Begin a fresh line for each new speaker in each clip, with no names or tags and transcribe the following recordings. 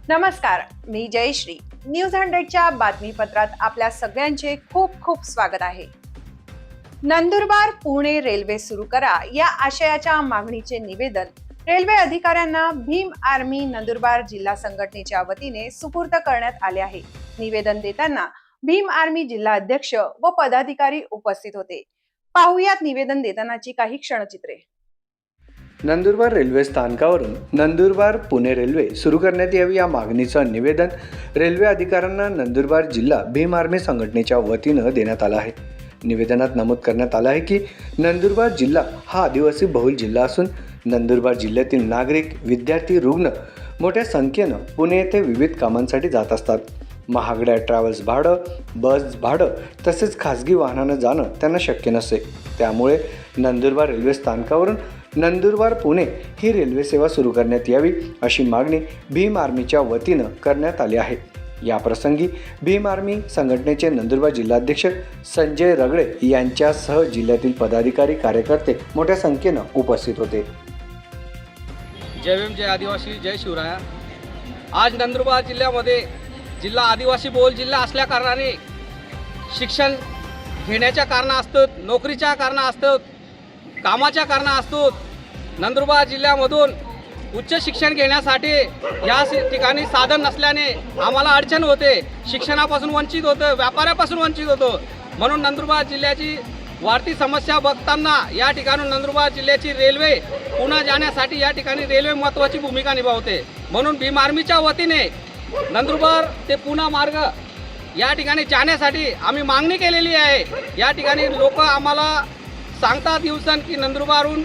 नमस्कार, मी जयश्री. न्यूज 100च्या बातमीपत्रात आपल्या सगळ्यांचे खूप खूप स्वागत आहे. नंदुरबार पुणे रेल्वे सुरू करा या आशयाच्या मागणीचे निवेदन रेल्वे अधिकाऱ्यांना भीम आर्मी नंदुरबार जिल्हा संघटनेच्या वतीने सुपूर्द करण्यात आले आहे. निवेदन देताना भीम आर्मी जिल्हा अध्यक्ष व पदाधिकारी उपस्थित होते. पाहुयात निवेदन देतानाची काही क्षणचित्रे.
नंदुरबार रेल्वे स्थानकावरून नंदुरबार पुणे रेल्वे सुरू करण्यात यावी या मागणीचं निवेदन रेल्वे अधिकाऱ्यांना नंदुरबार जिल्हा भीम आर्मी संघटनेच्या वतीनं देण्यात आलं आहे. निवेदनात नमूद करण्यात आलं आहे की नंदुरबार जिल्हा हा आदिवासी बहुल जिल्हा असून नंदुरबार जिल्ह्यातील नागरिक, विद्यार्थी, रुग्ण मोठ्या संख्येनं पुणे येथे विविध कामांसाठी जात असतात. महागड्या ट्रॅव्हल्स भाडं, बस भाडं तसेच खाजगी वाहनानं जाणं त्यांना शक्य नसते. त्यामुळे नंदुरबार रेल्वे स्थानकावरून नंदुरबार पुणे ही रेल्वे सेवा सुरू करण्यात यावी अशी मागणी भीम आर्मीच्या वतीनं करण्यात आली आहे. या प्रसंगी भीम आर्मी संघटनेचे नंदुरबार जिल्हाध्यक्ष संजय रगडे यांच्यासह जिल्ह्यातील पदाधिकारी, कार्यकर्ते मोठ्या संख्येनं उपस्थित होते.
जय भीम, जय आदिवासी, जय शिवराया. आज नंदुरबार जिल्ह्यामध्ये जिल्हा आदिवासी बहुल जिल्हा असल्या कारणाने शिक्षण घेण्याच्या कारणास्तव, नोकरीच्या कारणास्तव, कामाच्या कारणास्तव नंदुरबार जिल्ह्यामधून उच्च शिक्षण घेण्यासाठी या ठिकाणी साधन नसल्याने आम्हाला अडचण होते. शिक्षणापासून वंचित होतं, व्यापारापासून वंचित होतो. म्हणून नंदुरबार जिल्ह्याची वाढती समस्या बघताना या ठिकाणी नंदुरबार जिल्ह्याची रेल्वे पुणे जाण्यासाठी या ठिकाणी रेल्वे महत्त्वाची भूमिका निभावते. म्हणून भीम आर्मीच्या वतीने नंदुरबार ते पुणे मार्ग या ठिकाणी जाण्यासाठी आम्ही मागणी केलेली आहे. या ठिकाणी लोक आम्हाला सांगतात दिवसां की नंदुरबारहून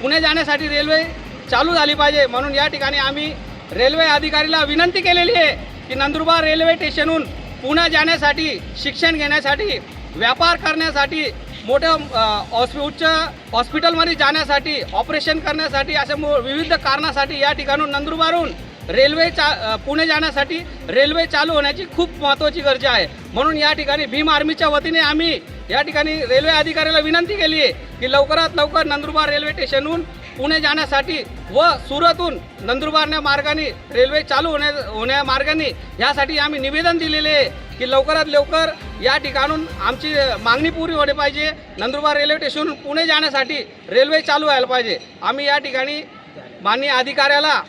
पुणे जाण्यासाठी रेल्वे चालू झाली पाहिजे. म्हणून या ठिकाणी आम्ही रेल्वे अधिकारीला विनंती केलेली आहे की नंदुरबार रेल्वे स्टेशनहून पुणे जाण्यासाठी, शिक्षण घेण्यासाठी, व्यापार करण्यासाठी, मोठ्या उच्च हॉस्पिटलमध्ये जाण्यासाठी, ऑपरेशन करण्यासाठी अशा विविध कारणासाठी या ठिकाणून नंदुरबारहून पुणे जाण्यासाठी रेल्वे चालू होण्याची खूप महत्त्वाची गरज आहे. म्हणून या ठिकाणी भीम आर्मीच्या वतीने आम्ही या ठिकाणी रेल्वे अधिकाऱ्याला विनंती केली आहे की लवकरात लवकर नंदुरबार रेल्वे स्टेशनहून पुणे जाण्यासाठी व सुरतहून नंदुरबार मार्गाने रेल्वे चालू होण्या मार्गाने यासाठी आम्ही निवेदन दिलेले आहे की लवकरात लवकर या ठिकाणून आमची मागणी पूर्ण होणे पाहिजे. नंदुरबार रेल्वे स्टेशनहून पुणे जाण्यासाठी रेल्वे चालू व्हायला पाहिजे. आम्ही या ठिकाणी माननीय अधिकाऱ्याला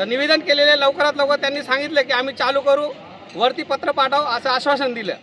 निवेदन केलेले. लवकरात लवकर त्यांनी सांगितलं की आम्ही चालू करू, वरती पत्र पाठव असं आश्वासन दिलं.